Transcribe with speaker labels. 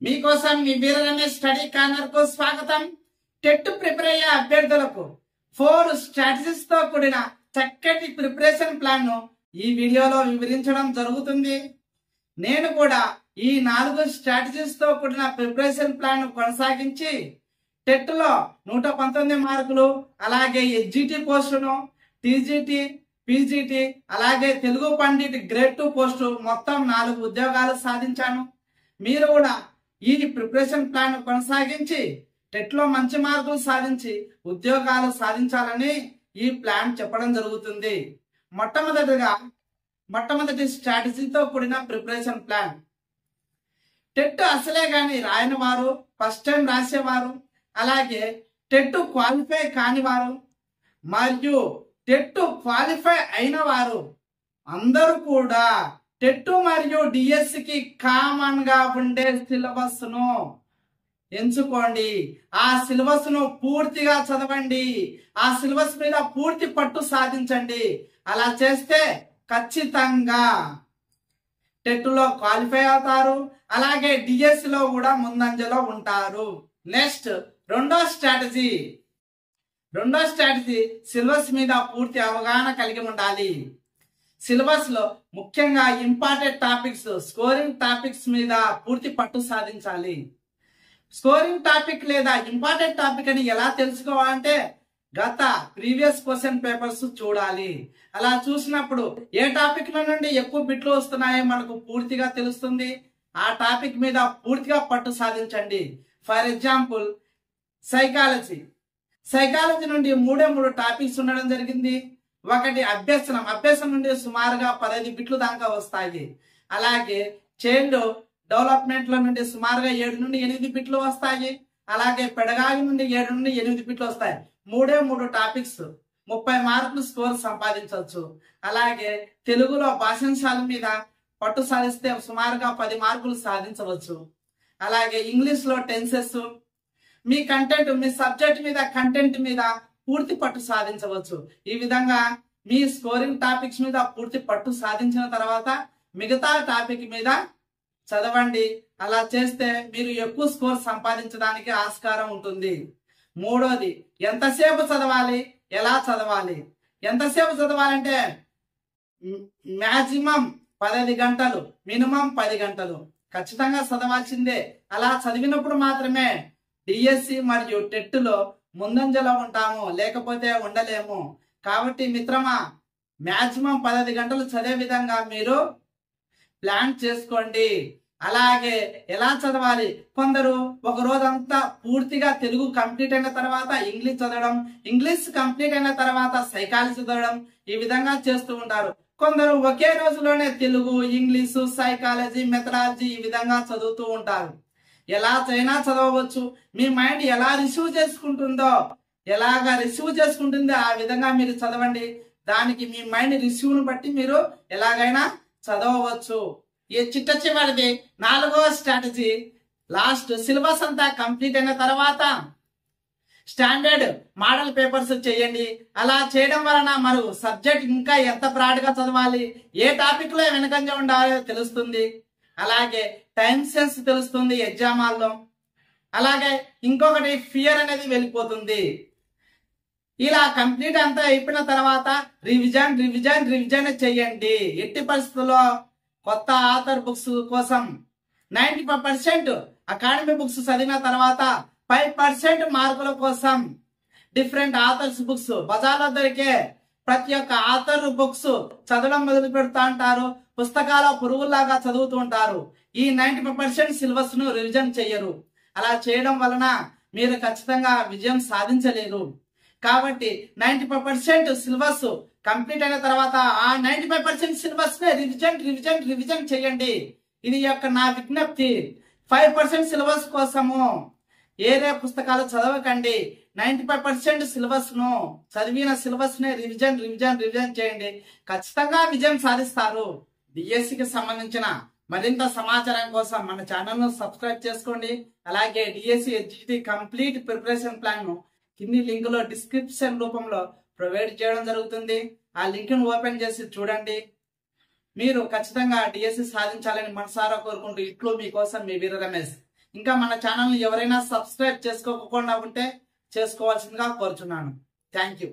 Speaker 1: మీకోసం మీ వీర Ramesh study corner కు స్వాగతం. టెట్ ప్రిపేర్ అయ్యే అభ్యర్థులకు 4 స్ట్రాటజీస్ తో కూడిన చక్కటి ప్రిపరేషన్ ప్లాన్ ను ఈ వీడియోలో వివరించడం జరుగుతుంది. నేను కూడా ఈ 4 స్ట్రాటజీస్ తో కూడిన ప్రిపరేషన్ ప్లాన్ ను కొనసాగించి టెట్ లో 119 మార్కులు, అలాగే ఎస్జిటి పోస్టును, టీజీటీ, పీజీటీ, అలాగే తెలుగు పండిట్ గ్రేడ్ 2 పోస్టు మొత్తం 4 ఉద్యోగాలు సాధించాను. మీరు కూడా ఈ ప్రిపరేషన్ ప్లాన్ కొనసాగించి టెట్ లో మంచి మార్కులు సాధించి ఉద్యోగాలు సాధించాలని ఈ ప్లాన్ చెప్పడం జరుగుతుంది. మొట్టమొదటి స్ట్రాటజీతో కూడిన ప్రిపరేషన్ ప్లాన్. టెట్ అసలే గాని రాయని వారు, ఫస్ట్ టైం రాసేవారు, అలాగే టెట్ క్వాలిఫై కాని వారు మరియు టెట్ క్వాలిఫై అయిన వారు అందరూ కూడా టెట్ మరియు డిఎస్సి కి కామన్ గా ఉండే సిలబస్ ను ఎంచుకోండి. ఆ సిలబస్ ను పూర్తిగా చదవండి. ఆ సిలబస్ మీద పూర్తి పట్టు సాధించండి. అలా చేస్తే ఖచ్చితంగా టెట్ లో క్వాలిఫై అవుతారు, అలాగే డిఎస్సి లో కూడా ముందంజలో ఉంటారు. నెక్స్ట్ రెండో స్ట్రాటజీ సిలబస్ మీద పూర్తి అవగాహన కలిగి ఉండాలి. సిలబస్ లో ముఖ్యంగా ఇంపార్టెంట్ టాపిక్స్, స్కోరింగ్ టాపిక్స్ మీద పూర్తి పట్టు సాధించాలి. స్కోరింగ్ టాపిక్ లేదా ఇంపార్టెంట్ టాపిక్ అని ఎలా తెలుసుకోవాలంటే గత ప్రీవియస్ క్వశ్చన్ పేపర్స్ చూడాలి. అలా చూసినప్పుడు ఏ టాపిక్ లో నుండి ఎక్కువ బిట్లు వస్తున్నాయో మనకు పూర్తిగా తెలుస్తుంది. ఆ టాపిక్ మీద పూర్తిగా పట్టు సాధించండి. ఫర్ ఎగ్జాంపుల్ సైకాలజీ నుండి 3 టాపిక్స్ ఉండడం జరిగింది. ఒకటి అభ్యసనం నుండి సుమారుగా 15 బిట్లు దాకా వస్తాయి. అలాగే చైల్డ్ డెవలప్మెంట్ లో నుండి సుమారుగా 7 నుండి 8 బిట్లు వస్తాయి. అలాగే పెడగాగి నుండి 7 నుండి 8 బిట్లు వస్తాయి. 3 టాపిక్స్ 30 మార్కులు స్కోర్ సంపాదించవచ్చు. అలాగే తెలుగులో భాషాంశాల మీద పట్టు సాధిస్తే సుమారుగా 10 మార్కులు సాధించవచ్చు. అలాగే ఇంగ్లీష్ లో టెన్సెస్, మీ సబ్జెక్ట్ మీద కంటెంట్ మీద పూర్తి పట్టు సాధించవచ్చు. ఈ విధంగా మీ స్కోరింగ్ టాపిక్స్ మీద పూర్తి పట్టు సాధించిన తర్వాత మిగతా టాపిక్ మీద చదవండి. అలా చేస్తే మీరు ఎక్కువ స్కోర్ సంపాదించడానికి ఆస్కారం ఉంటుంది. మూడోది ఎంతసేపు చదవాలి, ఎలా చదవాలి. ఎంతసేపు చదవాలంటే మాక్సిమం 15 గంటలు, మినిమం 10 గంటలు ఖచ్చితంగా చదవాల్సిందే. అలా చదివినప్పుడు మాత్రమే డిఎస్సి మరియు టెట్ లో ముందంజలో ఉంటాము, లేకపోతే ఉండలేము. కాబట్టి మిత్రమా, మాక్సిమం 15 గంటలు చదివే విధంగా మీరు ప్లాన్ చేసుకోండి. అలాగే ఎలా చదవాలి, కొందరు ఒక రోజంతా పూర్తిగా తెలుగు కంప్లీట్ అయిన తర్వాత ఇంగ్లీష్ చదవడం, ఇంగ్లీష్ కంప్లీట్ అయిన తర్వాత సైకాలజీ చదవడం, ఈ విధంగా చేస్తూ ఉంటారు. కొందరు ఒకే రోజులోనే తెలుగు, ఇంగ్లీషు, సైకాలజీ, మెథడాలజీ ఈ విధంగా చదువుతూ ఉంటారు. ఎలా చైనా చదవచ్చు. మీ మైండ్ ఎలా రిసీవ్ చేసుకుంటుందో ఆ విధంగా మీరు చదవండి. దానికి మీ మైండ్ రిసీవ్ ను బట్టి మీరు ఎలాగైనా చదవచ్చు. ఈ చివరిది 4వ స్ట్రాటజీ. లాస్ట్ సిలబస్ అంతా కంప్లీట్ అయిన తర్వాత స్టాండర్డ్ మోడల్ పేపర్స్ చేయండి. అలా చేయడం వలన మరి సబ్జెక్ట్ ఇంకా ఎంత బ్రాడ్ గా చదవాలి, ఏ టాపిక్ లో వెనకంజ ఉండాలో తెలుస్తుంది. అలాగే టైం సెన్స్ తెలుస్తుంది ఎగ్జామ్ హాల్లో. అలాగే ఇంకొకటి ఫియర్ అనేది వెళ్ళిపోతుంది. ఇలా కంప్లీట్ అంతా అయిపోయిన తర్వాత రివిజన్ చేయండి. ఎట్టి పరిస్థితుల్లో కొత్త ఆథర్ బుక్స్ కోసం 95% అకాడమీ బుక్స్ చదివిన తర్వాత 5% మార్కుల కోసం డిఫరెంట్ ఆథర్స్ బుక్స్, బజార్లో దొరికే ప్రతి ఒక్క ఆథర్ బుక్స్ చదవడం మొదలు పెడతా ఉంటారు. పుస్తకాల పురుగుల్లాగా చదువుతూ ఉంటారు. ఈ 95% సిలబస్ ను రివిజన్ చెయ్యరు. అలా చేయడం వలన మీరు ఖచ్చితంగా విజయం సాధించలేరు. కాబట్టి 95% సిలబస్ కంప్లీట్ అయిన తర్వాత ఆ 95% సిలబస్ నే రివిజన్ చేయండి. ఇది నా విజ్ఞప్తి. 5% సిలబస్ కోసము ఏరే పుస్తకాలు చదవకండి. 95% సిలబస్ ను చదివిన సిలబస్ నే రివిజన్ చేయండి. ఖచ్చితంగా విజయం సాధిస్తారు. డిఎస్సికి సంబంధించిన మరింత సమాచారం కోసం మన ఛానల్ ను సబ్స్క్రైబ్ చేసుకోండి. అలాగే DSC SGT complete preparation plan ను కింది లింక్ లో డిస్క్రిప్షన్ రూపంలో ప్రొవైడ్ చేయడం జరుగుతుంది. ఆ లింక్ ను ఓపెన్ చేసి చూడండి. మీరు ఖచ్చితంగా డిఎస్సి సాధించాలని మనసారా కోరుకుంటూ ఇట్లు మీకోసం మీ వీర రమేష్. ఇంకా మన ఛానల్ని ఎవరైనా సబ్స్క్రైబ్ చేసుకోకుండా ఉంటే చేసుకోవాల్సిందిగా కోరుచున్నాను. Thank you.